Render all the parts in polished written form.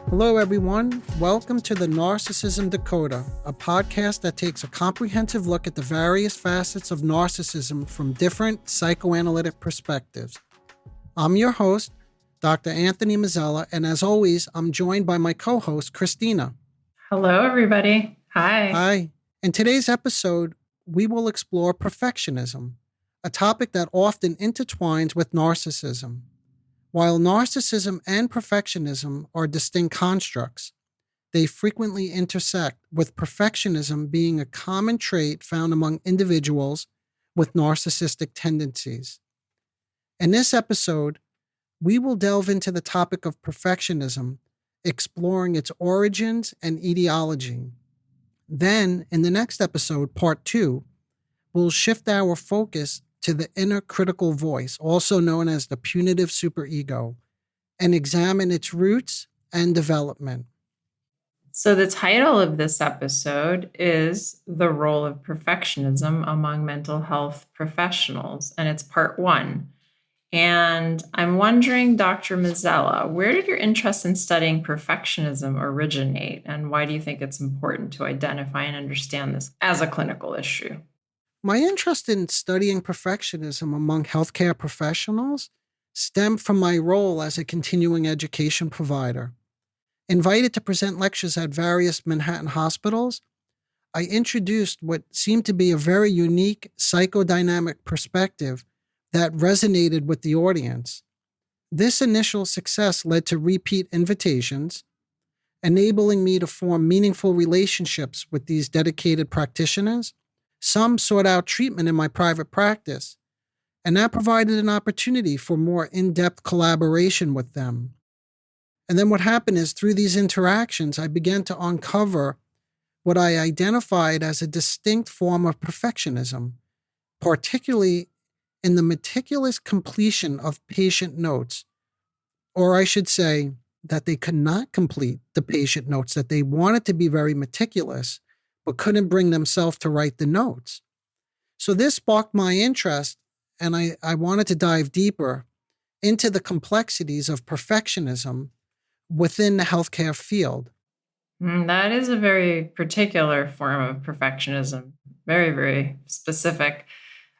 Hello, everyone. Welcome to the Narcissism Decoder, a podcast that takes a comprehensive look at the various facets of narcissism from different psychoanalytic perspectives. I'm your host, Dr. Anthony Mazzella, and as always, I'm joined by my co-host, Christina. Hello, everybody. Hi. Hi. In today's episode, we will explore perfectionism, a topic that often intertwines with narcissism. While narcissism and perfectionism are distinct constructs, they frequently intersect, with perfectionism being a common trait found among individuals with narcissistic tendencies. In this episode, we will delve into the topic of perfectionism, exploring its origins and etiology. Then, in the next episode, part 2, we'll shift our focus to the inner critical voice, also known as the punitive superego, and examine its roots and development. So the title of this episode is The Role of Perfectionism Among Mental Health Professionals, and it's part 1. And I'm wondering, Dr. Mazzella, where did your interest in studying perfectionism originate, and why do you think it's important to identify and understand this as a clinical issue? My interest in studying perfectionism among healthcare professionals stemmed from my role as a continuing education provider. Invited to present lectures at various Manhattan hospitals, I introduced what seemed to be a very unique psychodynamic perspective that resonated with the audience. This initial success led to repeat invitations, enabling me to form meaningful relationships with these dedicated practitioners. Some sought out treatment in my private practice, and that provided an opportunity for more in-depth collaboration with them. And then what happened is, through these interactions, I began to uncover what I identified as a distinct form of perfectionism, particularly in the meticulous completion of patient notes, or I should say that they could not complete the patient notes, that they wanted to be very meticulous, but couldn't bring themselves to write the notes. So this sparked my interest, and I wanted to dive deeper into the complexities of perfectionism within the healthcare field. That is a very particular form of perfectionism, very, very specific.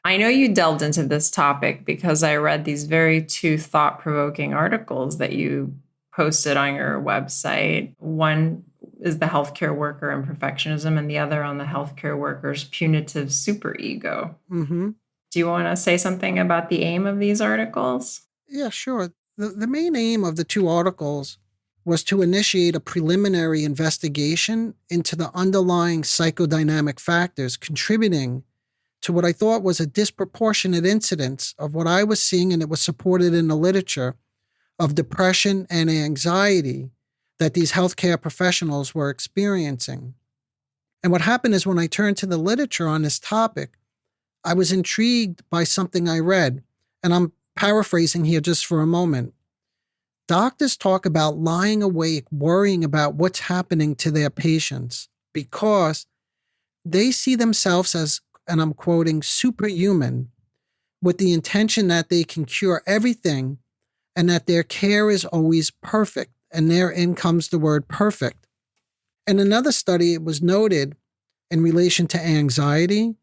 I know you delved into this topic because I read these very 2 thought-provoking articles that you posted on your website. One is the healthcare worker and perfectionism, and the other on the healthcare worker's punitive superego. Mm-hmm. Do you want to say something about the aim of these articles? Yeah, sure. The main aim of the 2 articles was to initiate a preliminary investigation into the underlying psychodynamic factors contributing to what I thought was a disproportionate incidence of what I was seeing, and it was supported in the literature, of depression and anxiety that these healthcare professionals were experiencing. And what happened is, when I turned to the literature on this topic, I was intrigued by something I read, and I'm paraphrasing here just for a moment. Doctors talk about lying awake, worrying about what's happening to their patients because they see themselves as, and I'm quoting, superhuman, with the intention that they can cure everything and that their care is always perfect. And therein comes the word perfect. In another study, it was noted in relation to anxiety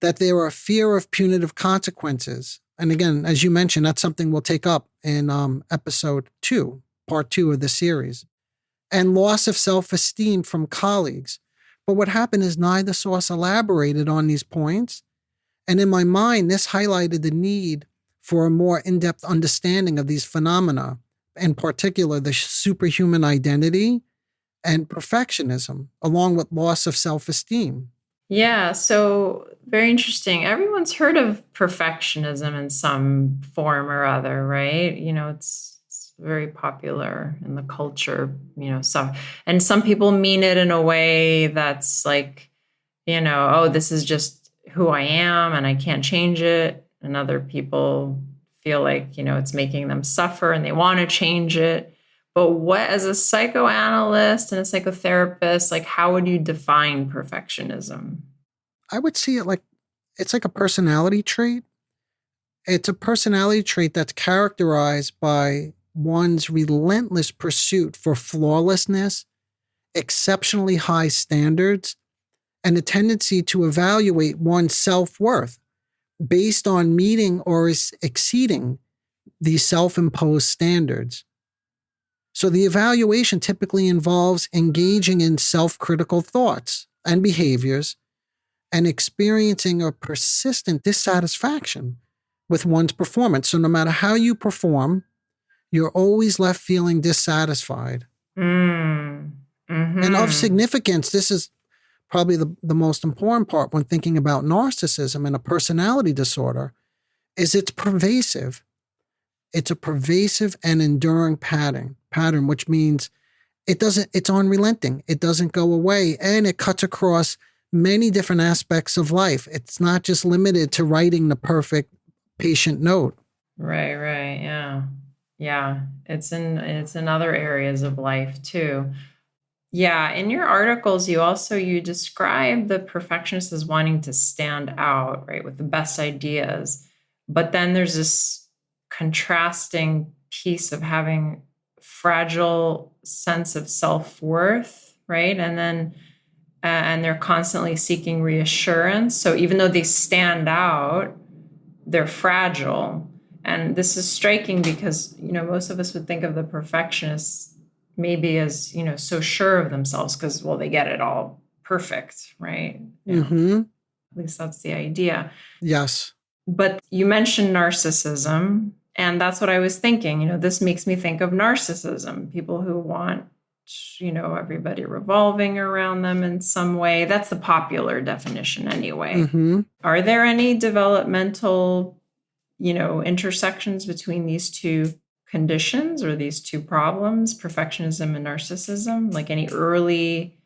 that there are fear of punitive consequences. And again, as you mentioned, that's something we'll take up in episode 2, part 2 of the series. And loss of self-esteem from colleagues. But what happened is neither source elaborated on these points. And in my mind, this highlighted the need for a more in-depth understanding of these phenomena, in particular, the superhuman identity and perfectionism, along with loss of self-esteem. Yeah, so very interesting. Everyone's heard of perfectionism in some form or other, right? It's very popular in the culture, and some people mean it in a way that's like, oh, this is just who I am and I can't change it. And other people feel like, it's making them suffer and they want to change it. But what, as a psychoanalyst and a psychotherapist, like how would you define perfectionism? I would see it like it's like a personality trait. It's a personality trait that's characterized by one's relentless pursuit for flawlessness, exceptionally high standards, and a tendency to evaluate one's self-worth based on meeting or exceeding these self-imposed standards. So the evaluation typically involves engaging in self-critical thoughts and behaviors and experiencing a persistent dissatisfaction with one's performance. So no matter how you perform, you're always left feeling dissatisfied. And of significance, this is probably the most important part when thinking about narcissism and a personality disorder, is it's pervasive. It's a pervasive and enduring pattern, which means it's unrelenting. It doesn't go away, and it cuts across many different aspects of life. It's not just limited to writing the perfect patient note. Right, yeah. Yeah, it's in other areas of life too. Yeah, in your articles, you describe the perfectionist as wanting to stand out, right, with the best ideas. But then there's this contrasting piece of having fragile sense of self-worth, right? And then and they're constantly seeking reassurance. So even though they stand out, they're fragile. And this is striking because, most of us would think of the perfectionists maybe as, so sure of themselves because, well, they get it all perfect, right? Mm-hmm. At least that's the idea. Yes. But you mentioned narcissism, and that's what I was thinking. This makes me think of narcissism, people who want, everybody revolving around them in some way. That's the popular definition anyway. Mm-hmm. Are there any developmental, intersections between these two conditions or these two problems, perfectionism and narcissism? Like any early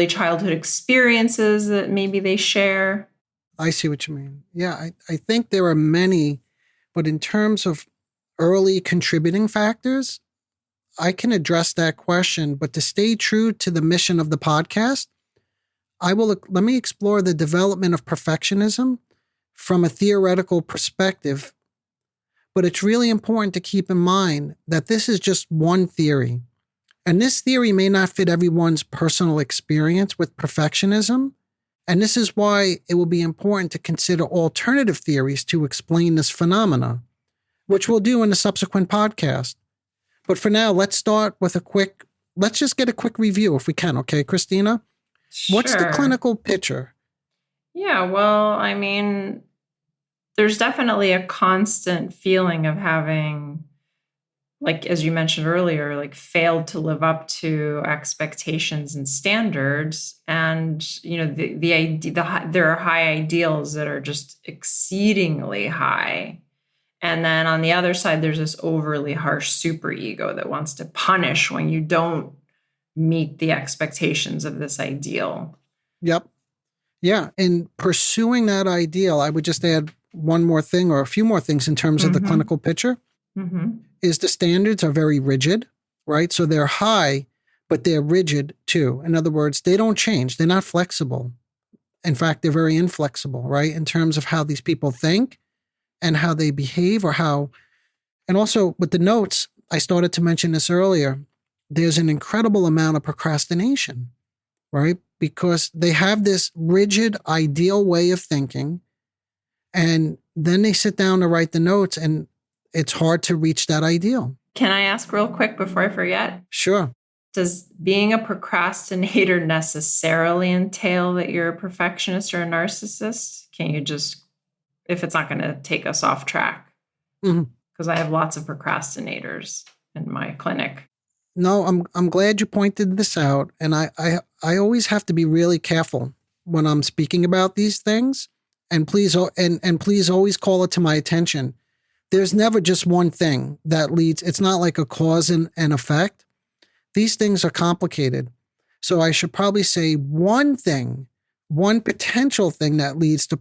childhood experiences that maybe they share? I see what you mean. Yeah, I think there are many, but in terms of early contributing factors, I can address that question. But to stay true to the mission of the podcast, let me explore the development of perfectionism from a theoretical perspective. But it's really important to keep in mind that this is just one theory. And this theory may not fit everyone's personal experience with perfectionism. And this is why it will be important to consider alternative theories to explain this phenomena, which we'll do in a subsequent podcast. But for now, let's start with let's just get a quick review if we can. Okay, Christina? Sure. What's the clinical picture? Yeah, well, there's definitely a constant feeling of having, like, as you mentioned earlier, like failed to live up to expectations and standards. And, there are high ideals that are just exceedingly high. And then on the other side, there's this overly harsh superego that wants to punish when you don't meet the expectations of this ideal. Yep. Yeah. In pursuing that ideal, I would just add one more thing or a few more things in terms of the clinical picture, is the standards are very rigid, right? So they're high, but they're rigid too. In other words, they don't change. They're not flexible. In fact, they're very inflexible, right? In terms of how these people think and how they behave and also with the notes, I started to mention this earlier, there's an incredible amount of procrastination, right? Because they have this rigid, ideal way of thinking, and then they sit down to write the notes, and it's hard to reach that ideal. Can I ask real quick before I forget? Sure. Does being a procrastinator necessarily entail that you're a perfectionist or a narcissist? Can you just, if it's not going to take us off track? Because I have lots of procrastinators in my clinic. No, I'm glad you pointed this out. And I always have to be really careful when I'm speaking about these things. And please always call it to my attention. There's never just one thing that leads. It's not like a cause and effect. These things are complicated. So I should probably say one potential thing that leads to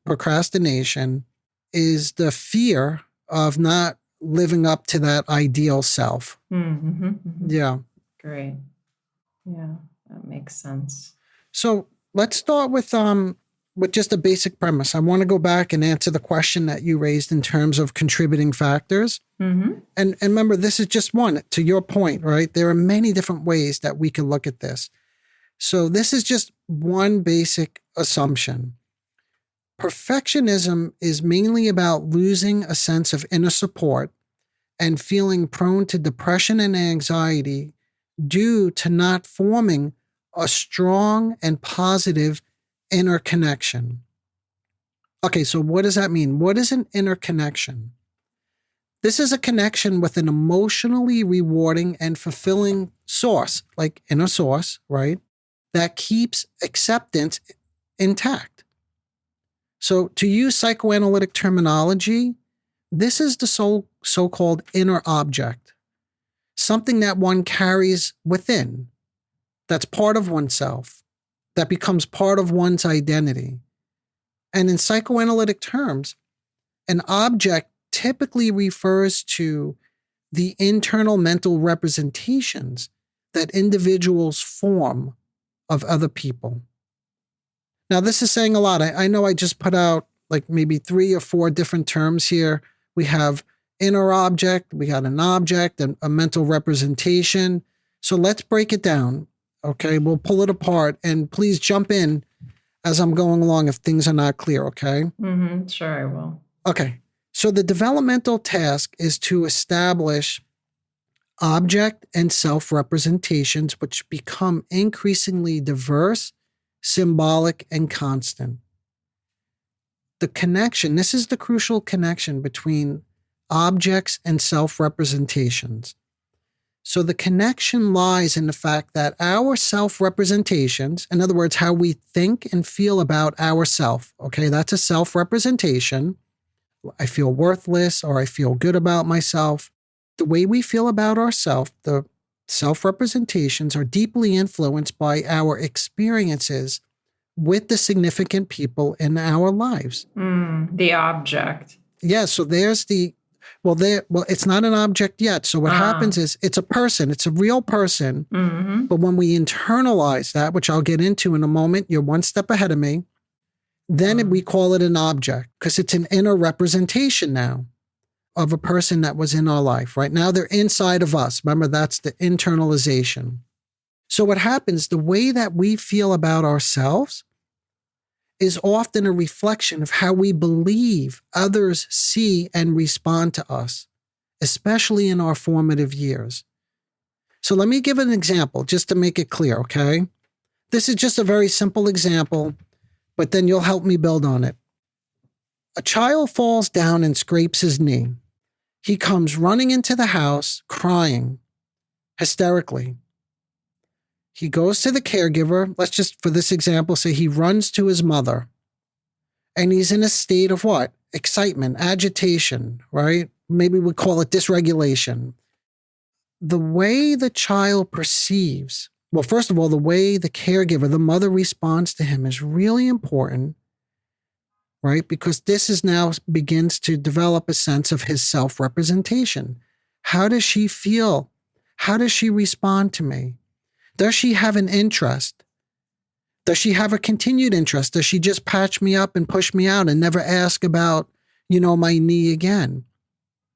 procrastination is the fear of not living up to that ideal self. Mm-hmm, mm-hmm. Yeah. Great. Yeah, that makes sense. So let's start with just a basic premise. I want to go back and answer the question that you raised in terms of contributing factors. Mm-hmm. And remember, this is just one, to your point, right? There are many different ways that we can look at this. So this is just one basic assumption. Perfectionism is mainly about losing a sense of inner support and feeling prone to depression and anxiety due to not forming a strong and positive inner connection. Okay, so what does that mean? What is an inner connection? This is a connection with an emotionally rewarding and fulfilling source, like inner source, right? That keeps acceptance intact. So to use psychoanalytic terminology, this is the so-called inner object, something that one carries within, that's part of oneself, that becomes part of one's identity. And in psychoanalytic terms, an object typically refers to the internal mental representations that individuals form of other people. Now, this is saying a lot. I know I just put out like maybe 3 or 4 different terms here. We have inner object, we got an object, and a mental representation. So let's break it down. Okay, we'll pull it apart, and please jump in as I'm going along if things are not clear, okay? Mm-hmm. Sure, I will. Okay, so the developmental task is to establish object and self-representations which become increasingly diverse, symbolic, and constant. The connection, this is the crucial connection between objects and self-representations. So the connection lies in the fact that our self-representations, in other words, how we think and feel about ourself, okay, that's a self-representation. I feel worthless or I feel good about myself. The way we feel about ourselves, the self-representations are deeply influenced by our experiences with the significant people in our lives. The object. Yeah, so there's it's not an object yet. So what happens is it's a person, it's a real person. Mm-hmm. But when we internalize that, which I'll get into in a moment, you're one step ahead of me, then we call it an object because it's an inner representation now of a person that was in our life. Right now, they're inside of us. Remember, that's the internalization. So what happens, the way that we feel about ourselves is often a reflection of how we believe others see and respond to us, especially in our formative years. So let me give an example just to make it clear, okay? This is just a very simple example, but then you'll help me build on it. A child falls down and scrapes his knee. He comes running into the house, crying, hysterically. He goes to the caregiver. Let's just, for this example, say he runs to his mother. And he's in a state of what? Excitement, agitation, right? Maybe we call it dysregulation. The way the child perceives, well, first of all, the way the caregiver, the mother responds to him is really important, right? Because this is now begins to develop a sense of his self-representation. How does she feel? How does she respond to me? Does she have an interest? Does she have a continued interest? Does she just patch me up and push me out and never ask about, my knee again?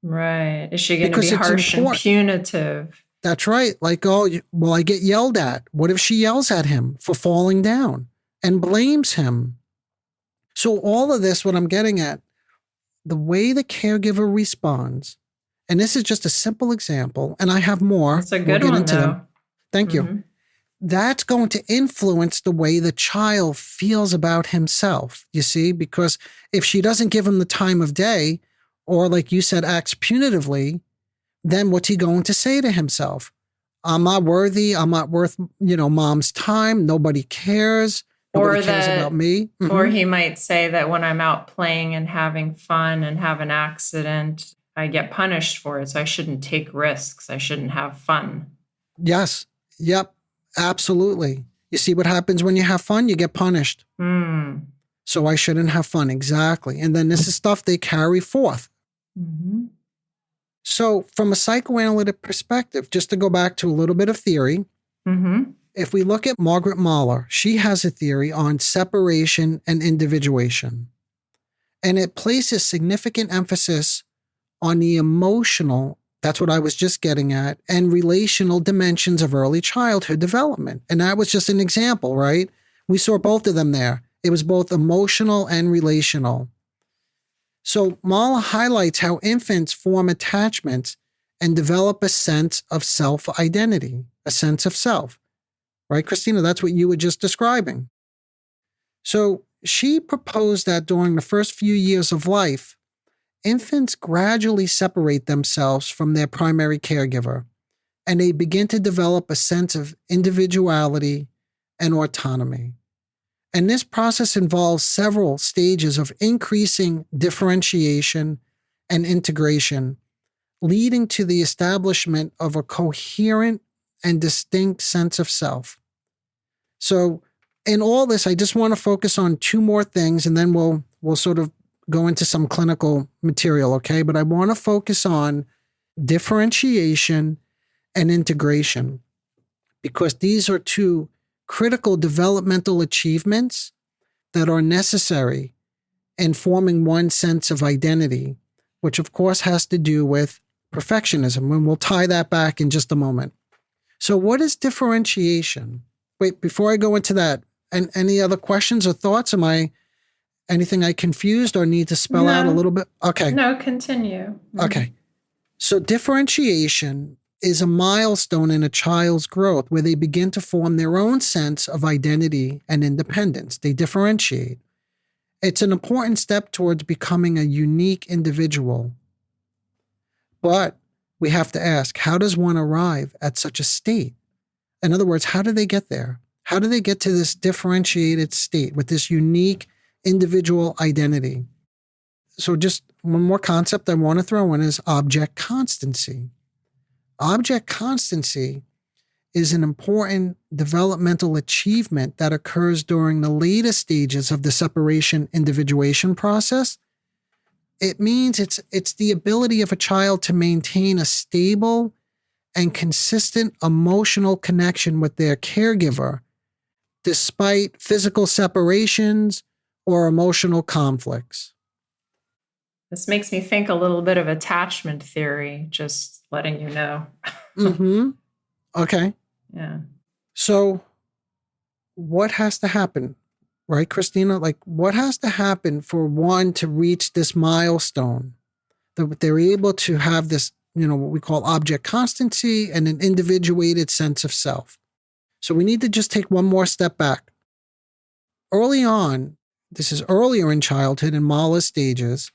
Right. Is she going to be harsh and punitive? That's right. Like, I get yelled at. What if she yells at him for falling down and blames him? So all of this, what I'm getting at, the way the caregiver responds, and this is just a simple example, and I have more. It's a good one, though. Thank you. That's going to influence the way the child feels about himself, you see, because if she doesn't give him the time of day, or like you said, acts punitively, then what's he going to say to himself? I'm not worthy. I'm not worth, mom's time. Nobody cares. Nobody cares about me. Mm-hmm. Or he might say that when I'm out playing and having fun and have an accident, I get punished for it. So I shouldn't take risks. I shouldn't have fun. Yes. Yep. Absolutely. You see what happens when you have fun? You get punished. So I shouldn't have fun. Exactly. And then this is stuff they carry forth. Mm-hmm. So from a psychoanalytic perspective, just to go back to a little bit of theory, if we look at Margaret Mahler, she has a theory on separation and individuation. And it places significant emphasis on the emotional, that's what I was just getting at, and relational dimensions of early childhood development. And that was just an example, right? We saw both of them there. It was both emotional and relational. So Mahler highlights how infants form attachments and develop a sense of self-identity, a sense of self. Right, Christina? That's what you were just describing. So she proposed that during the first few years of life, infants gradually separate themselves from their primary caregiver, and they begin to develop a sense of individuality and autonomy. And this process involves several stages of increasing differentiation and integration, leading to the establishment of a coherent and distinct sense of self. So in all this, I just want to focus on two more things, and then we'll sort of go into some clinical material, okay? But I want to focus on differentiation and integration, because these are two critical developmental achievements that are necessary in forming one sense of identity, which of course has to do with perfectionism, and we'll tie that back in just a moment. So what is differentiation? Wait, before I go into that, and any other questions or thoughts? Anything I confused or need to spell out a little bit? Okay. No, continue. Okay. So differentiation is a milestone in a child's growth where they begin to form their own sense of identity and independence. They differentiate. It's an important step towards becoming a unique individual. But we have to ask, how does one arrive at such a state? In other words, how do they get there? How do they get to this differentiated state with this unique individual identity? So just one more concept I want to throw in is object constancy. Object constancy is an important developmental achievement that occurs during the latest stages of the separation-individuation process. It means it's the ability of a child to maintain a stable and consistent emotional connection with their caregiver, despite physical separations or emotional conflicts. This makes me think a little bit of attachment theory, just letting you know. Okay. Yeah. So what has to happen, right, Christina? Like, what has to happen for one to reach this milestone that they're able to have this, what we call object constancy and an individuated sense of self? So we need to just take one more step back. Early on, this is earlier in childhood in Mahler's stages,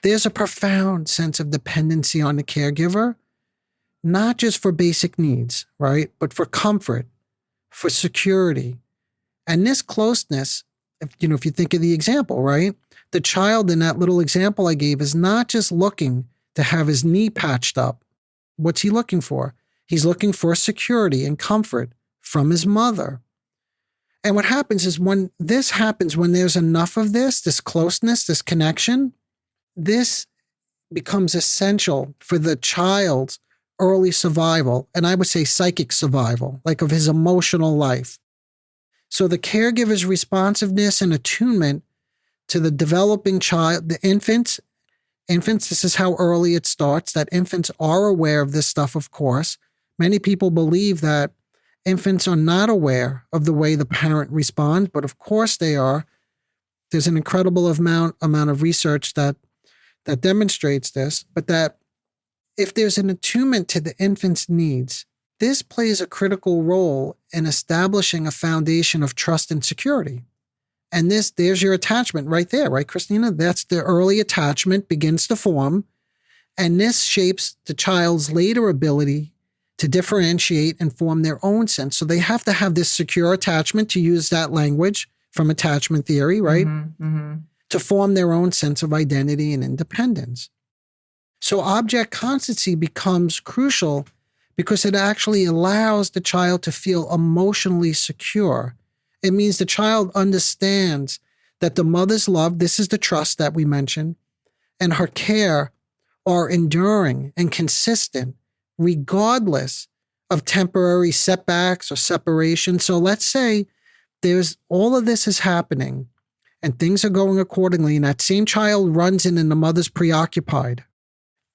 there's a profound sense of dependency on the caregiver, not just for basic needs, right? But for comfort, for security. And this closeness, if you think of the example, right? The child in that little example I gave is not just looking to have his knee patched up. What's he looking for? He's looking for security and comfort from his mother. And what happens is when there's enough of this closeness, this connection, this becomes essential for the child's early survival, and I would say psychic survival, like of his emotional life. So the caregiver's responsiveness and attunement to the developing child, the infants, this is how early it starts, that infants are aware of this stuff, of course. Many people believe that infants are not aware of the way the parent responds, but of course they are. There's an incredible amount of research that demonstrates this, but that if there's an attunement to the infant's needs, this plays a critical role in establishing a foundation of trust and security. And there's your attachment right there, right, Christina? That's the early attachment begins to form. And this shapes the child's later ability to differentiate and form their own sense. So they have to have this secure attachment, to use that language from attachment theory, right? To form their own sense of identity and independence. So object constancy becomes crucial because it actually allows the child to feel emotionally secure. It means the child understands that the mother's love, this is the trust that we mentioned, and her care are enduring and consistent regardless of temporary setbacks or separation. So let's say there's all of this is happening and things are going accordingly, and that same child runs in and the mother's preoccupied.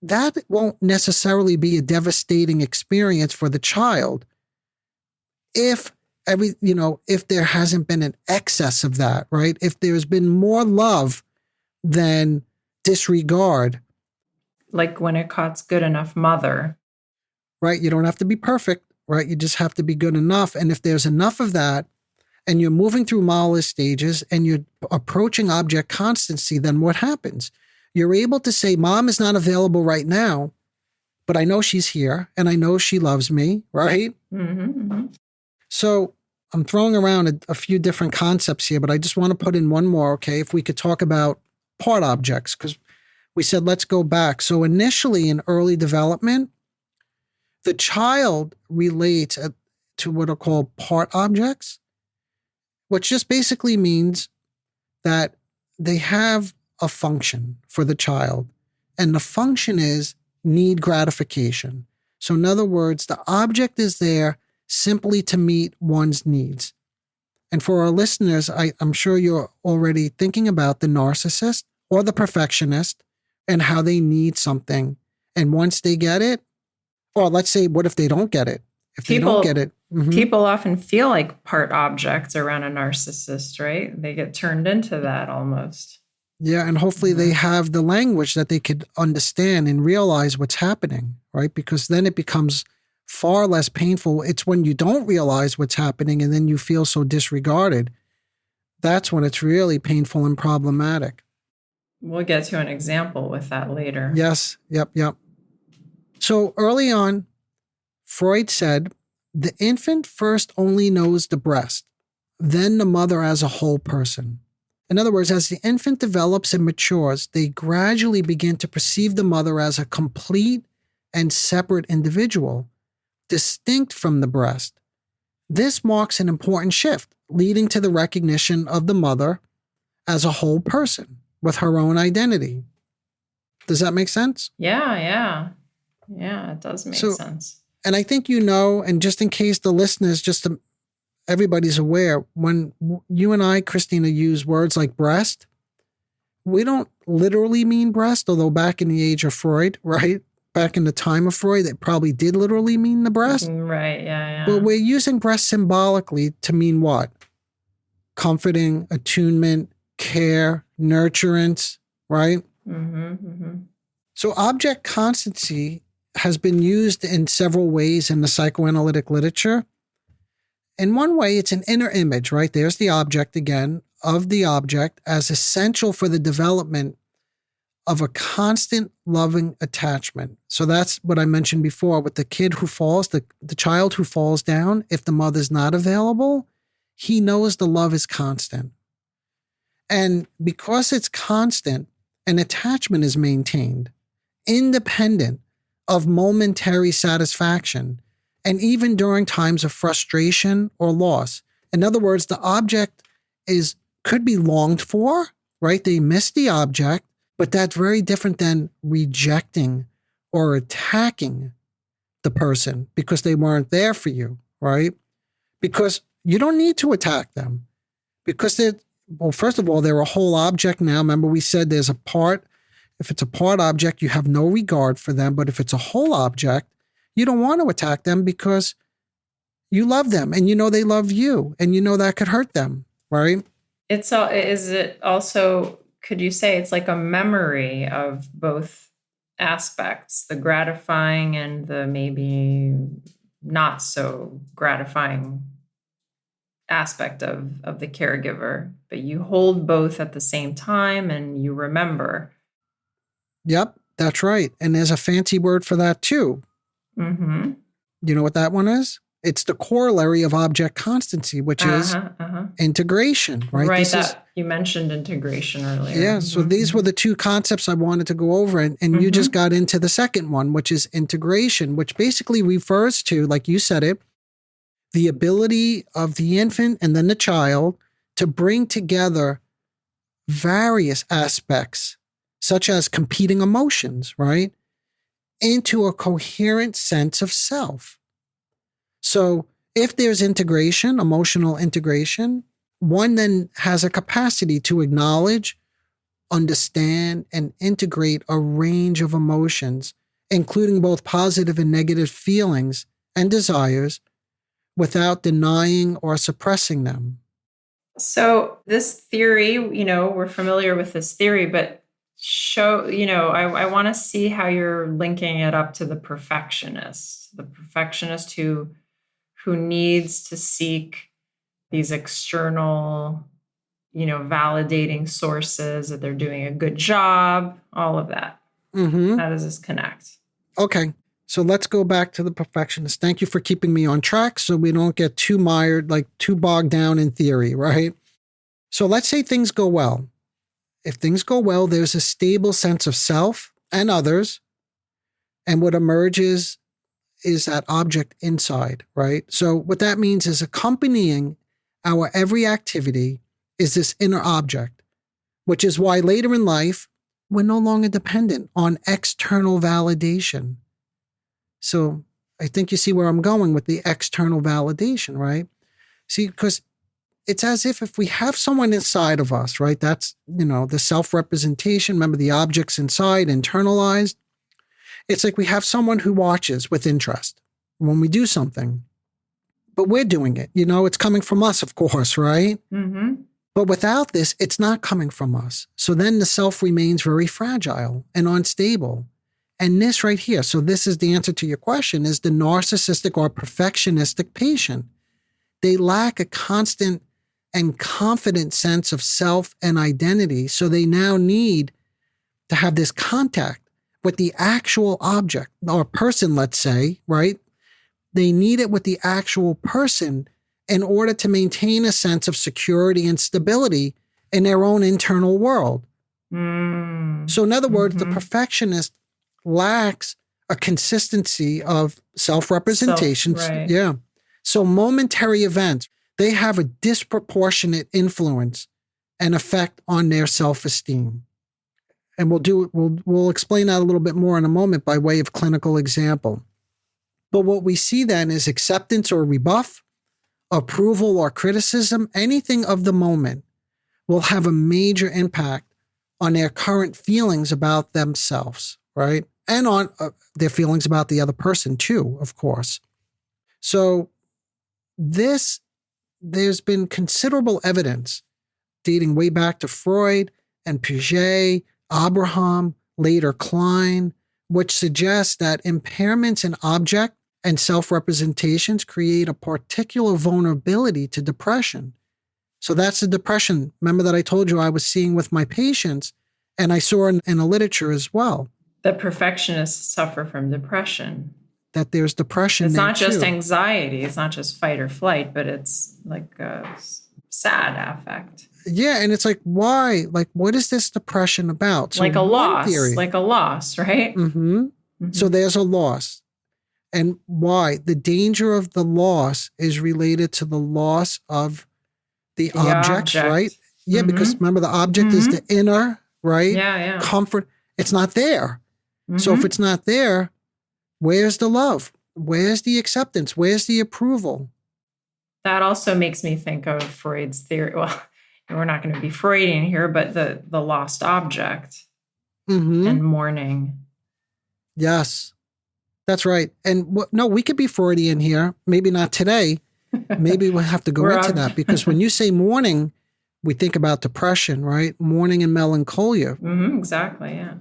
That won't necessarily be a devastating experience for the child if if there hasn't been an excess of that, right? If there's been more love than disregard. Like Winnicott's Good Enough Mother. Right? You don't have to be perfect, right? You just have to be good enough. And if there's enough of that, and you're moving through Mahler stages and you're approaching object constancy, then what happens? You're able to say, Mom is not available right now, but I know she's here and I know she loves me, right? Mm-hmm, mm-hmm. So I'm throwing around a few different concepts here, but I just want to put in one more, okay? If we could talk about part objects, because we said, let's go back. So initially in early development, the child relates to what are called part objects, which just basically means that they have a function for the child. And the function is need gratification. So in other words, the object is there simply to meet one's needs. And for our listeners, I'm sure you're already thinking about the narcissist or the perfectionist and how they need something. And once they get it, or let's say, what if they don't get it? If they don't get it. Mm-hmm. People often feel like part objects around a narcissist, right? They get turned into that almost. Yeah, and hopefully they have the language that they could understand and realize what's happening, right? Because then it becomes far less painful. It's when you don't realize what's happening and then you feel so disregarded. That's when it's really painful and problematic. We'll get to an example with that later. Yes, yep. So early on, Freud said, the infant first only knows the breast, then the mother as a whole person. In other words, as the infant develops and matures, they gradually begin to perceive the mother as a complete and separate individual, distinct from the breast. This marks an important shift, leading to the recognition of the mother as a whole person with her own identity. Does that make sense? Yeah, it does make sense. And I think and just in case the listeners, everybody's aware, when you and I, Christina, use words like breast, we don't literally mean breast, although back in the age of Freud, right? Back in the time of Freud, it probably did literally mean the breast. Right, yeah. But we're using breast symbolically to mean what? Comforting, attunement, care, nurturance, right? Mm-hmm. So object constancy has been used in several ways in the psychoanalytic literature. In one way, it's an inner image, right? There's the object again, of the object as essential for the development of a constant loving attachment. So that's what I mentioned before with the kid who falls, the child who falls down. If the mother's not available, he knows the love is constant. And because it's constant, an attachment is maintained, independent of momentary satisfaction, and even during times of frustration or loss. In other words, the object could be longed for, right? They miss the object, but that's very different than rejecting or attacking the person because they weren't there for you, right? Because you don't need to attack them because first of all, they're a whole object now. Remember we said there's a part. If it's a part object, you have no regard for them. But if it's a whole object, you don't want to attack them because you love them and they love you and that could hurt them, right? Could you say it's like a memory of both aspects, the gratifying and the maybe not so gratifying aspect of the caregiver, but you hold both at the same time and you remember. Yep, that's right. And there's a fancy word for that too. Mm-hmm. You know what that one is? It's the corollary of object constancy, which is integration, right? Right, you mentioned integration earlier. Yeah, so these were the two concepts I wanted to go over, and you just got into the second one, which is integration, which basically refers to, like you said it, the ability of the infant and then the child to bring together various aspects, such as competing emotions, right? into a coherent sense of self. So if there's integration, emotional integration, one then has a capacity to acknowledge, understand, and integrate a range of emotions, including both positive and negative feelings and desires, without denying or suppressing them. So this theory, we're familiar with this theory, but I want to see how you're linking it up to the perfectionist who needs to seek these external, validating sources that they're doing a good job, all of that. Mm-hmm. How does this connect? Okay. So let's go back to the perfectionist. Thank you for keeping me on track so we don't get too mired, too bogged down in theory, right? So let's say things go well. If things go well, there's a stable sense of self and others. And what emerges is that object inside, right? So what that means is accompanying our every activity is this inner object, which is why later in life, we're no longer dependent on external validation. So I think you see where I'm going with the external validation, right? See, because it's as if we have someone inside of us, right? That's, the self-representation. Remember the objects inside, internalized. It's like we have someone who watches with interest when we do something, but we're doing it. It's coming from us, of course, right? Mm-hmm. But without this, it's not coming from us. So then the self remains very fragile and unstable. And this right here, so this is the answer to your question, is the narcissistic or perfectionistic patient. They lack a constant and confident sense of self and identity. So they now need to have this contact with the actual object or person, let's say, right? They need it with the actual person in order to maintain a sense of security and stability in their own internal world. So in other words, the perfectionist lacks a consistency of self-representation. Right. Yeah. So momentary events, they have a disproportionate influence and effect on their self-esteem. And we'll explain that a little bit more in a moment by way of clinical example. But what we see then is acceptance or rebuff, approval or criticism, anything of the moment will have a major impact on their current feelings about themselves, right? And on their feelings about the other person too, of course. So there's been considerable evidence dating way back to Freud and Piaget, Abraham, later Klein, which suggests that impairments in object and self-representations create a particular vulnerability to depression. So that's the depression, remember that I told you I was seeing with my patients, and I saw in the literature as well. The perfectionists suffer from depression. That there's depression. It's there not just too. Anxiety. It's not just fight or flight, but it's like a sad affect. Yeah, and it's like, why? Like, what is this depression about? So like a loss, theory, right? Mm-hmm. Mm-hmm. So there's a loss. And why? The danger of the loss is related to the loss of the object, right? Yeah, because remember the object is the inner, right? Yeah. Comfort. It's not there. So if it's not there, where's the love? Where's the acceptance? Where's the approval? That also makes me think of Freud's theory. Well, we're not going to be Freudian here, but the lost object and mourning. Yes, that's right. And no, we could be Freudian here. Maybe not today. Maybe we'll have to go into that because when you say mourning, we think about depression, right? Mourning and melancholia. Exactly, yeah.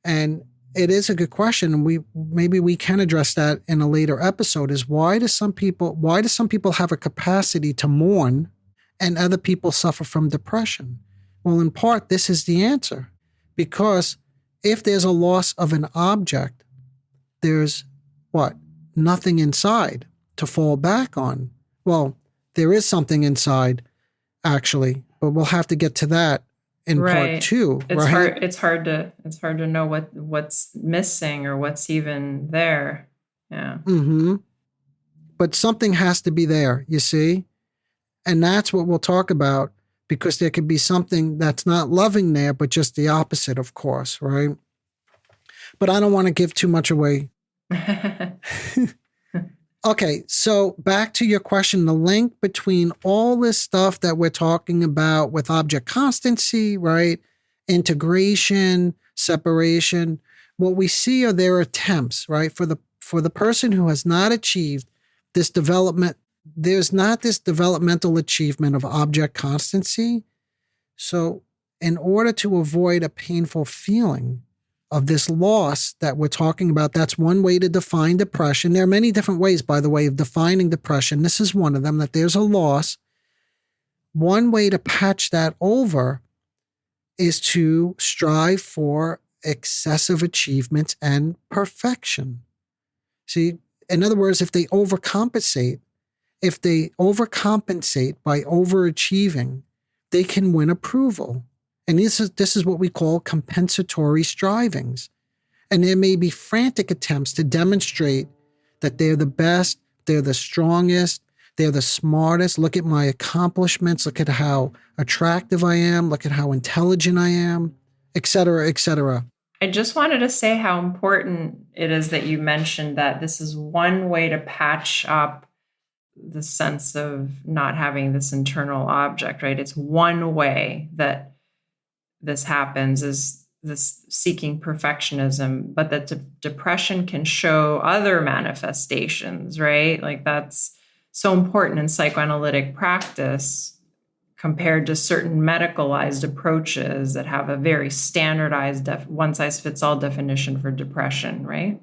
And it is a good question. And maybe we can address that in a later episode is why do some people have a capacity to mourn and other people suffer from depression? Well, in part, this is the answer. Because if there's a loss of an object, there's what? Nothing inside to fall back on. Well, there is something inside, actually, but we'll have to get to that in part two. It's hard to know what's missing or what's even there. Yeah. But something has to be there, you see? And that's what we'll talk about because there could be something that's not loving there, but just the opposite, of course, right? But I don't want to give too much away. Okay, so back to your question, the link between all this stuff that we're talking about with object constancy, right? Integration, separation. What we see are their attempts, right? For the person who has not achieved this development, there's not this developmental achievement of object constancy. So in order to avoid a painful feeling of this loss that we're talking about, that's one way to define depression. There are many different ways, by the way, of defining depression. This is one of them, that there's a loss. One way to patch that over is to strive for excessive achievements and perfection. See, in other words, if they overcompensate by overachieving, they can win approval. And this is what we call compensatory strivings. And there may be frantic attempts to demonstrate that they're the best, they're the strongest, they're the smartest. Look at my accomplishments. Look at how attractive I am. Look at how intelligent I am, et cetera, et cetera. I just wanted to say how important it is that you mentioned that this is one way to patch up the sense of not having this internal object, right? It's one way that this happens, is this seeking perfectionism, but that depression can show other manifestations, right? Like that's so important in psychoanalytic practice compared to certain medicalized approaches that have a very standardized one-size-fits-all definition for depression, right?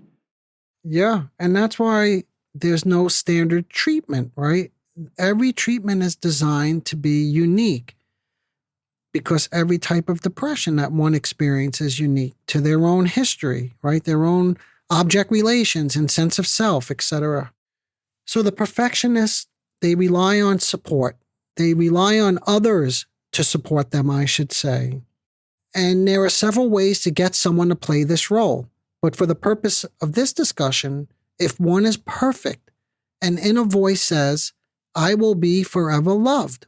Yeah, and that's why there's no standard treatment, right? Every treatment is designed to be unique because every type of depression that one experiences is unique to their own history, right? Their own object relations and sense of self, etc. So the perfectionists, they rely on support. They rely on others to support them, I should say. And there are several ways to get someone to play this role. But for the purpose of this discussion, if one is perfect, an inner voice says, I will be forever loved.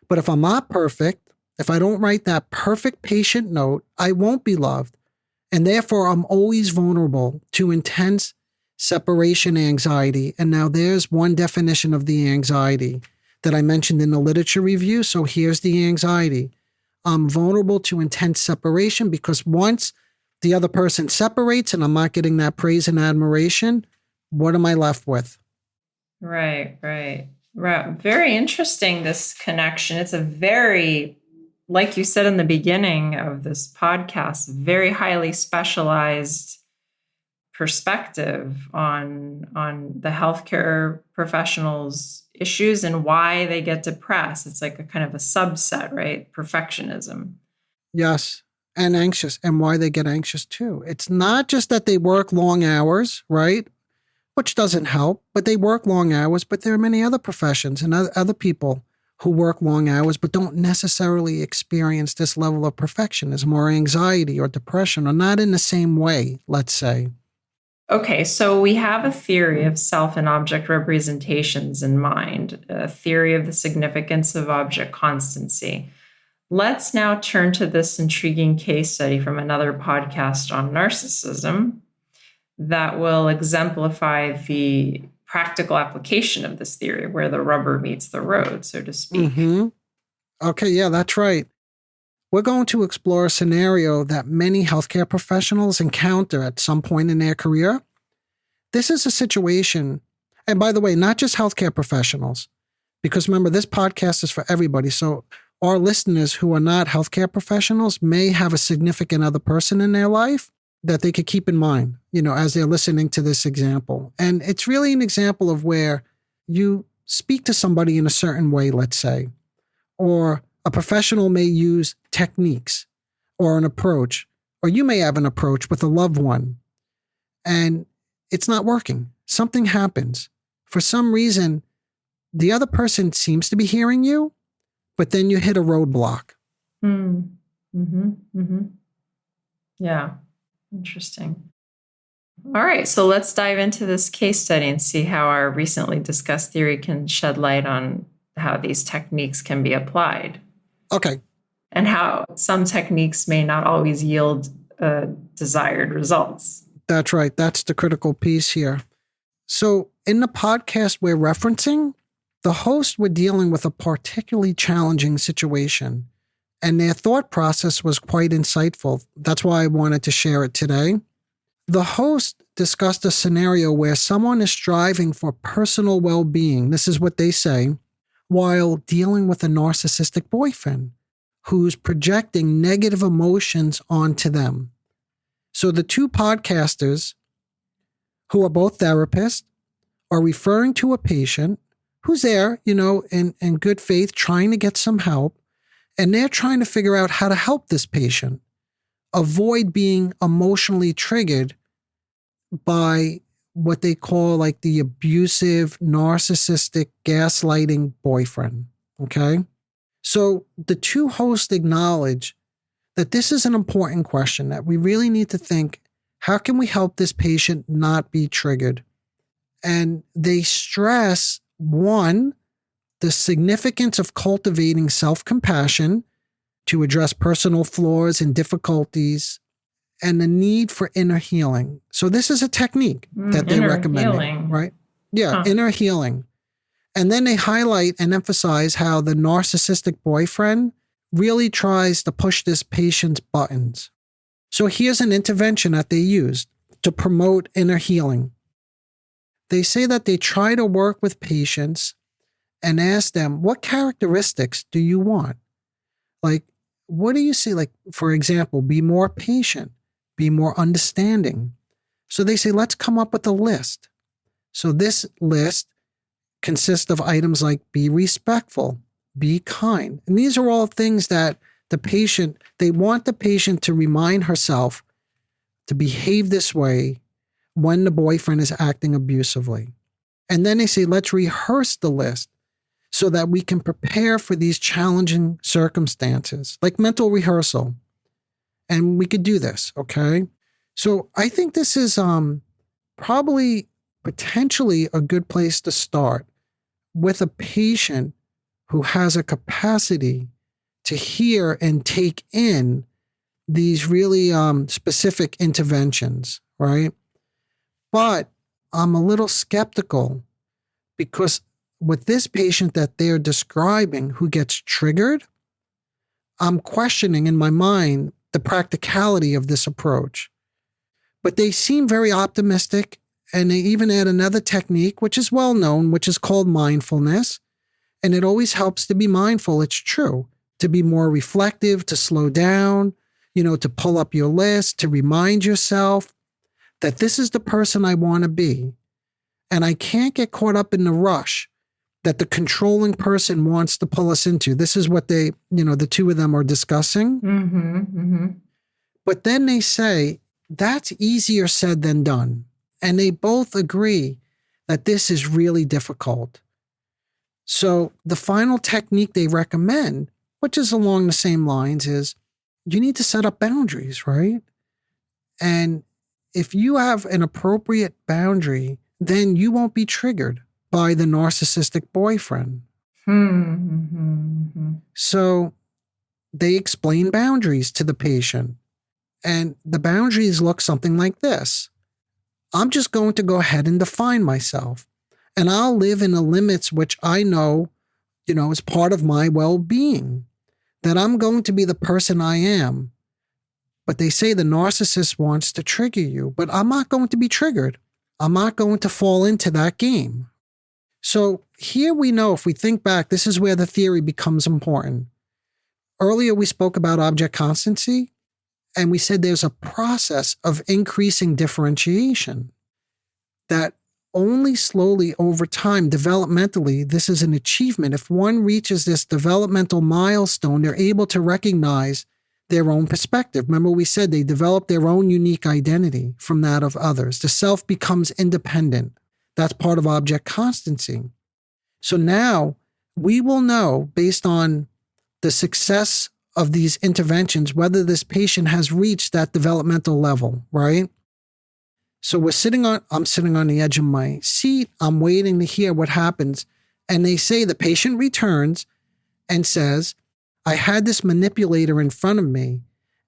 But if I'm not perfect, if I don't write that perfect patient note, I won't be loved. And therefore, I'm always vulnerable to intense separation anxiety. And now there's one definition of the anxiety that I mentioned in the literature review. So here's the anxiety. I'm vulnerable to intense separation because once the other person separates and I'm not getting that praise and admiration, what am I left with? Right. Very interesting, this connection. It's a very, like you said in the beginning of this podcast, very highly specialized perspective on the healthcare professionals' issues and why they get depressed. It's like a kind of a subset, right? Perfectionism. Yes, and anxious, and why they get anxious too. It's not just that they work long hours, right? Which doesn't help, but they work long hours, but there are many other professions and other people who work long hours but don't necessarily experience this level of perfectionism or anxiety or depression, or not in the same way, let's say. Okay, so we have a theory of self and object representations in mind, a theory of the significance of object constancy. Let's now turn to this intriguing case study from another podcast on narcissism that will exemplify the practical application of this theory, where the rubber meets the road, so to speak. Mm-hmm. Okay, yeah, that's right. We're going to explore a scenario that many healthcare professionals encounter at some point in their career. This is a situation, and by the way, not just healthcare professionals, because remember, this podcast is for everybody. So our listeners who are not healthcare professionals may have a significant other person in their life that they could keep in mind, as they're listening to this example. And it's really an example of where you speak to somebody in a certain way, let's say, or a professional may use techniques or an approach, or you may have an approach with a loved one, and it's not working. Something happens. For some reason, the other person seems to be hearing you, but then you hit a roadblock. Yeah. Interesting. All right, so let's dive into this case study and see how our recently discussed theory can shed light on how these techniques can be applied. Okay. And how some techniques may not always yield desired results. That's right. That's the critical piece here. So in the podcast we're referencing, the hosts were dealing with a particularly challenging situation, and their thought process was quite insightful. That's why I wanted to share it today. The host discussed a scenario where someone is striving for personal well-being, this is what they say, while dealing with a narcissistic boyfriend who's projecting negative emotions onto them. So the two podcasters, who are both therapists, are referring to a patient who's there, in good faith, trying to get some help, and they're trying to figure out how to help this patient avoid being emotionally triggered by what they call like the abusive, narcissistic, gaslighting boyfriend. Okay? So the two hosts acknowledge that this is an important question, that we really need to think, how can we help this patient not be triggered? And they stress, one, the significance of cultivating self-compassion to address personal flaws and difficulties, and the need for inner healing. So this is a technique that they're recommending, right? Yeah, inner healing. And then they highlight and emphasize how the narcissistic boyfriend really tries to push this patient's buttons. So here's an intervention that they used to promote inner healing. They say that they try to work with patients and ask them, what characteristics do you want? Like, what do you see? Like, for example, be more patient, be more understanding. So they say, let's come up with a list. So this list consists of items like be respectful, be kind. And these are all things that they want the patient to remind herself to behave this way when the boyfriend is acting abusively. And then they say, let's rehearse the list so that we can prepare for these challenging circumstances, like mental rehearsal. And we could do this, okay? So I think this is probably potentially a good place to start with a patient who has a capacity to hear and take in these really specific interventions, right? But I'm a little skeptical because with this patient that they're describing who gets triggered, I'm questioning in my mind the practicality of this approach. But they seem very optimistic, and they even add another technique, which is well known, which is called mindfulness. And it always helps to be mindful, it's true, to be more reflective, to slow down, to pull up your list, to remind yourself that this is the person I want to be. And I can't get caught up in the rush that the controlling person wants to pull us into. This is what the two of them are discussing. Mm-hmm, mm-hmm. But then they say, that's easier said than done. And they both agree that this is really difficult. So the final technique they recommend, which is along the same lines, is you need to set up boundaries, right? And if you have an appropriate boundary, then you won't be triggered by the narcissistic boyfriend. Mm-hmm. So they explain boundaries to the patient. And the boundaries look something like this. I'm just going to go ahead and define myself. And I'll live in the limits which I know, is part of my well-being. That I'm going to be the person I am. But they say the narcissist wants to trigger you. But I'm not going to be triggered. I'm not going to fall into that game. So here we know, if we think back, this is where the theory becomes important. Earlier we spoke about object constancy. And we said there's a process of increasing differentiation that only slowly over time, developmentally, this is an achievement. If one reaches this developmental milestone, they're able to recognize their own perspective. Remember, we said they develop their own unique identity from that of others. The self becomes independent. That's part of object constancy. So now we will know, based on the success of these interventions, whether this patient has reached that developmental level, right? So I'm sitting on the edge of my seat. I'm waiting to hear what happens. And they say the patient returns and says, I had this manipulator in front of me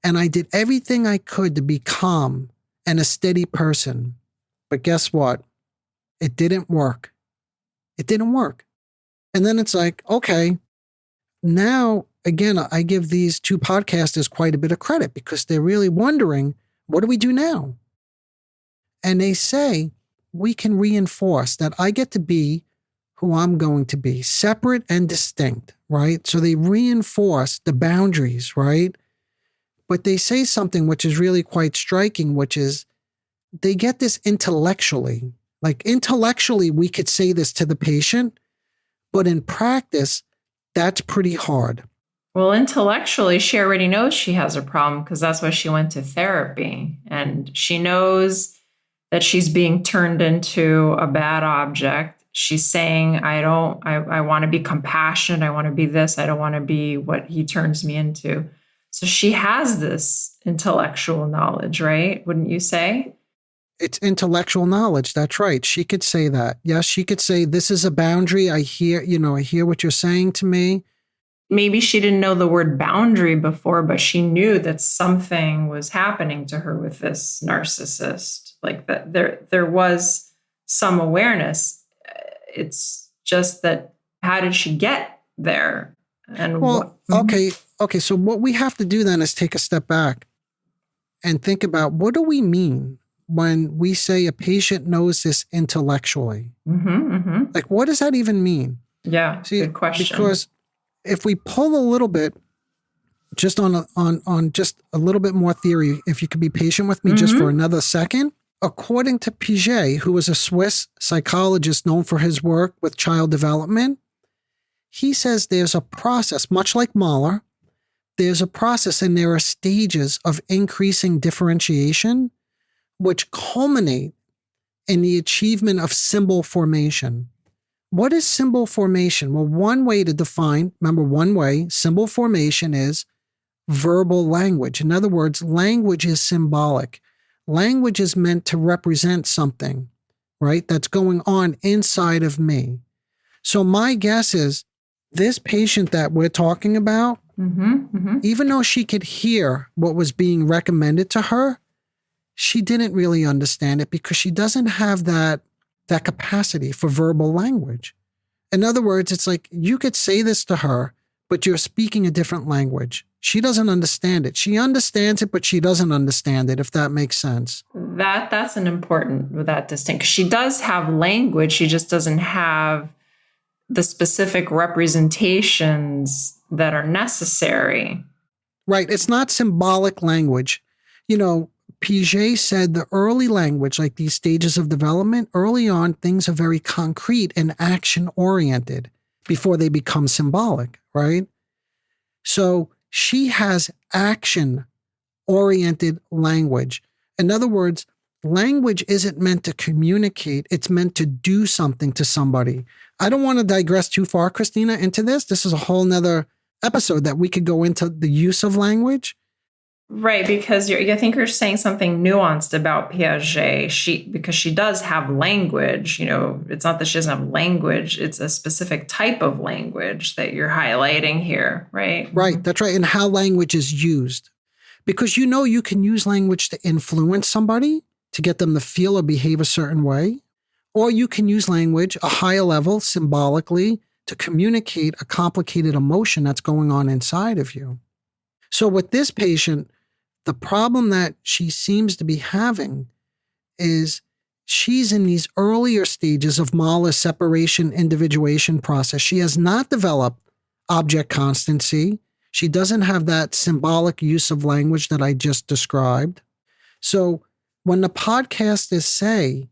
And I did everything I could to be calm and a steady person. But guess what? It didn't work. It didn't work. And then it's like, okay, now, again, I give these two podcasters quite a bit of credit because they're really wondering, what do we do now? And they say, we can reinforce that I get to be who I'm going to be, separate and distinct, right? So they reinforce the boundaries, right? But they say something which is really quite striking, which is they get this intellectually. Like intellectually, we could say this to the patient, but in practice, that's pretty hard. Well, intellectually, she already knows she has a problem because that's why she went to therapy. And she knows that she's being turned into a bad object. She's saying, I want to be compassionate. I want to be this. I don't want to be what he turns me into. So she has this intellectual knowledge, right? Wouldn't you say? It's intellectual knowledge. That's right. She could say that. Yes, she could say, this is a boundary. I hear what you're saying to me. Maybe she didn't know the word boundary before, but she knew that something was happening to her with this narcissist. Like that there was some awareness. It's just that how did she get there? And okay. So what we have to do then is take a step back and think about, what do we mean when we say a patient knows this intellectually? Like, what does that even mean? Yeah, good question. Because if we pull a little bit, just on just a little bit more theory, if you could be patient with me just for another second. According to Piaget, who was a Swiss psychologist known for his work with child development, he says there's a process, much like Mahler, there's a process and there are stages of increasing differentiation, which culminate in the achievement of symbol formation. What is symbol formation? Well, one way to define, symbol formation is verbal language. In other words, language is symbolic. Language is meant to represent something, right? That's going on inside of me. So my guess is this patient that we're talking about, even though she could hear what was being recommended to her, she didn't really understand it because she doesn't have that capacity for verbal language. In other words, it's like you could say this to her, but you're speaking a different language. She doesn't understand it. She understands it, but she doesn't understand it, if that makes sense. That's an important distinction. She does have language. She just doesn't have the specific representations that are necessary. Right. It's not symbolic language. Piaget said the early language, like these stages of development, early on, things are very concrete and action-oriented before they become symbolic, right? So she has action-oriented language. In other words, language isn't meant to communicate. It's meant to do something to somebody. I don't want to digress too far, Christina, into this. This is a whole nother episode that we could go into the use of language. Right, because I think you're saying something nuanced about Piaget. Because she does have language. It's not that she doesn't have language. It's a specific type of language that you're highlighting here, right? Right, that's right. And how language is used. Because you can use language to influence somebody, to get them to feel or behave a certain way. Or you can use language, a higher level, symbolically, to communicate a complicated emotion that's going on inside of you. So with this patient, the problem that she seems to be having is she's in these earlier stages of Mahler's separation-individuation process. She has not developed object constancy. She doesn't have that symbolic use of language that I just described. So when the podcasters say,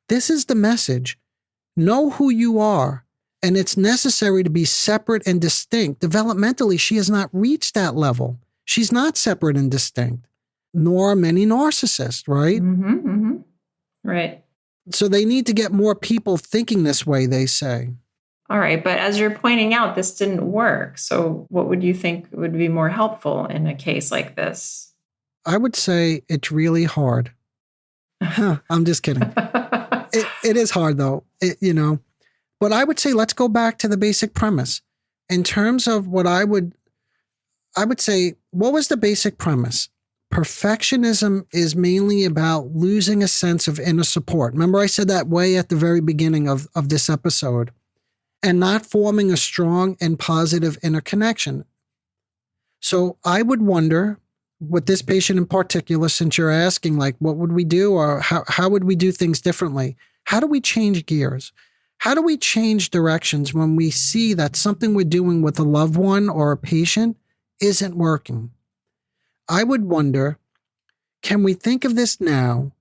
this is the message, know who you are, and it's necessary to be separate and distinct. Developmentally, she has not reached that level. She's not separate and distinct, nor are many narcissists, right? Right. So they need to get more people thinking this way, they say. All right. But as you're pointing out, this didn't work. So what would you think would be more helpful in a case like this? I would say it's really hard. I'm just kidding. It is hard, though, But I would say let's go back to the basic premise. In terms of what I would say, what was the basic premise? Perfectionism is mainly about losing a sense of inner support. Remember, I said that way at the very beginning of this episode, and not forming a strong and positive inner connection. So I would wonder, with this patient in particular, since you're asking, like, what would we do, or how would we do things differently? How do we change gears? How do we change directions when we see that something we're doing with a loved one or a patient isn't working? I would wonder, can we think of this now,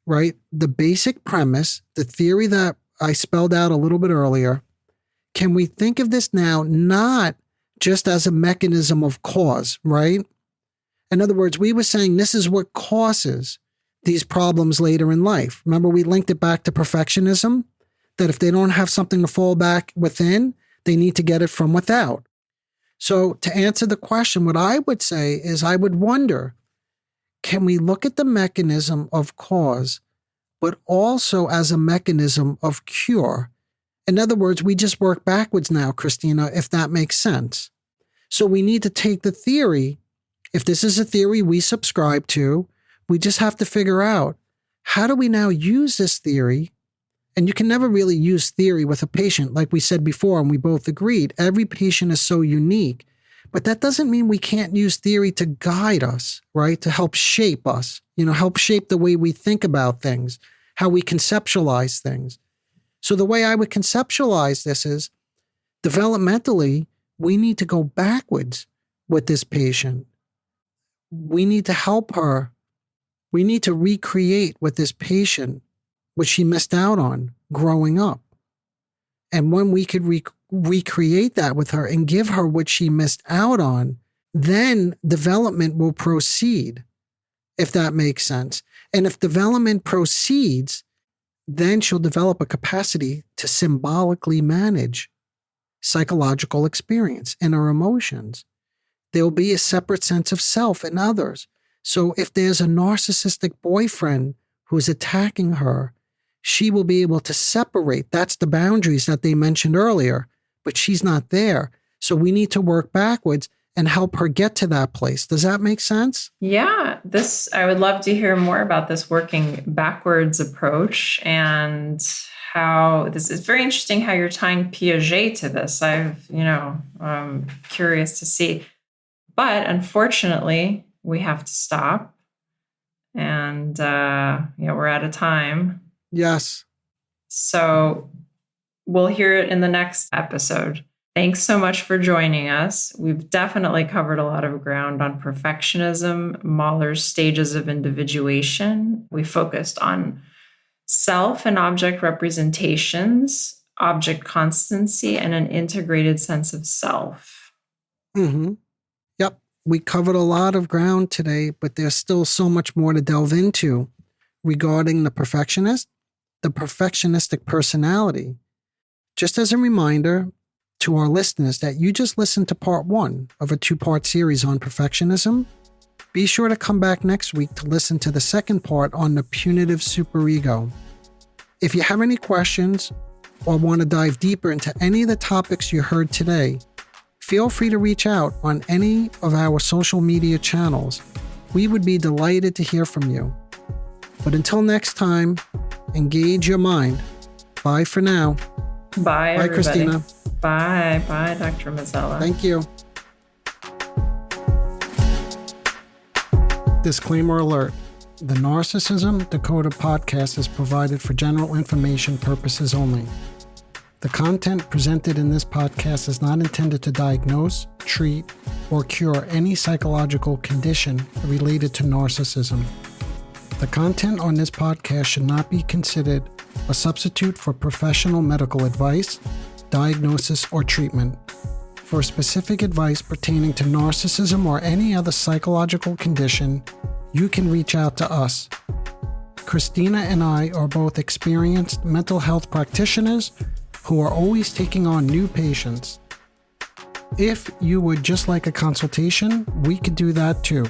right? The basic premise, the theory that I spelled out a little bit earlier, can we think of this now not just as a mechanism of cause, right? In other words, we were saying this is what causes these problems later in life. Remember, we linked it back to perfectionism, that if they don't have something to fall back within, they need to get it from without. So to answer the question, what I would say is I would wonder, can we look at the mechanism of cause, but also as a mechanism of cure? In other words, we just work backwards now, Christina, if that makes sense. So we need to take the theory. If this is a theory we subscribe to, we just have to figure out, how do we now use this theory? And you can never really use theory with a patient. Like we said before, and we both agreed, every patient is so unique. But that doesn't mean we can't use theory to guide us, right? To help shape us, help shape the way we think about things, how we conceptualize things. So the way I would conceptualize this is, developmentally, we need to go backwards with this patient. We need to help her. We need to recreate with this patient what she missed out on growing up. And when we could recreate that with her and give her what she missed out on, then development will proceed, if that makes sense. And if development proceeds, then she'll develop a capacity to symbolically manage psychological experience and her emotions. There'll be a separate sense of self and others. So if there's a narcissistic boyfriend who's attacking her, she will be able to separate. That's the boundaries that they mentioned earlier, but she's not there. So we need to work backwards and help her get to that place. Does that make sense? Yeah, I would love to hear more about this working backwards approach, and how this is very interesting how you're tying Piaget to this. I'm curious to see. But unfortunately, we have to stop. And we're out of time. Yes. So we'll hear it in the next episode. Thanks so much for joining us. We've definitely covered a lot of ground on perfectionism, Mahler's stages of individuation. We focused on self and object representations, object constancy, and an integrated sense of self. Mm-hmm. Yep. We covered a lot of ground today, but there's still so much more to delve into regarding the perfectionist, the perfectionistic personality. Just as a reminder to our listeners that you just listened to part 1 of a 2-part series on perfectionism, be sure to come back next week to listen to the second part on the punitive superego. If you have any questions or want to dive deeper into any of the topics you heard today, feel free to reach out on any of our social media channels. We would be delighted to hear from you. But until next time, engage your mind. Bye for now. Bye, everybody. Christina. Bye. Bye, Dr. Mazzella. Thank you. Disclaimer alert. The Narcissism Decoder podcast is provided for general information purposes only. The content presented in this podcast is not intended to diagnose, treat, or cure any psychological condition related to narcissism. The content on this podcast should not be considered a substitute for professional medical advice, diagnosis, or treatment. For specific advice pertaining to narcissism or any other psychological condition, you can reach out to us. Christina and I are both experienced mental health practitioners who are always taking on new patients. If you would just like a consultation, we could do that too.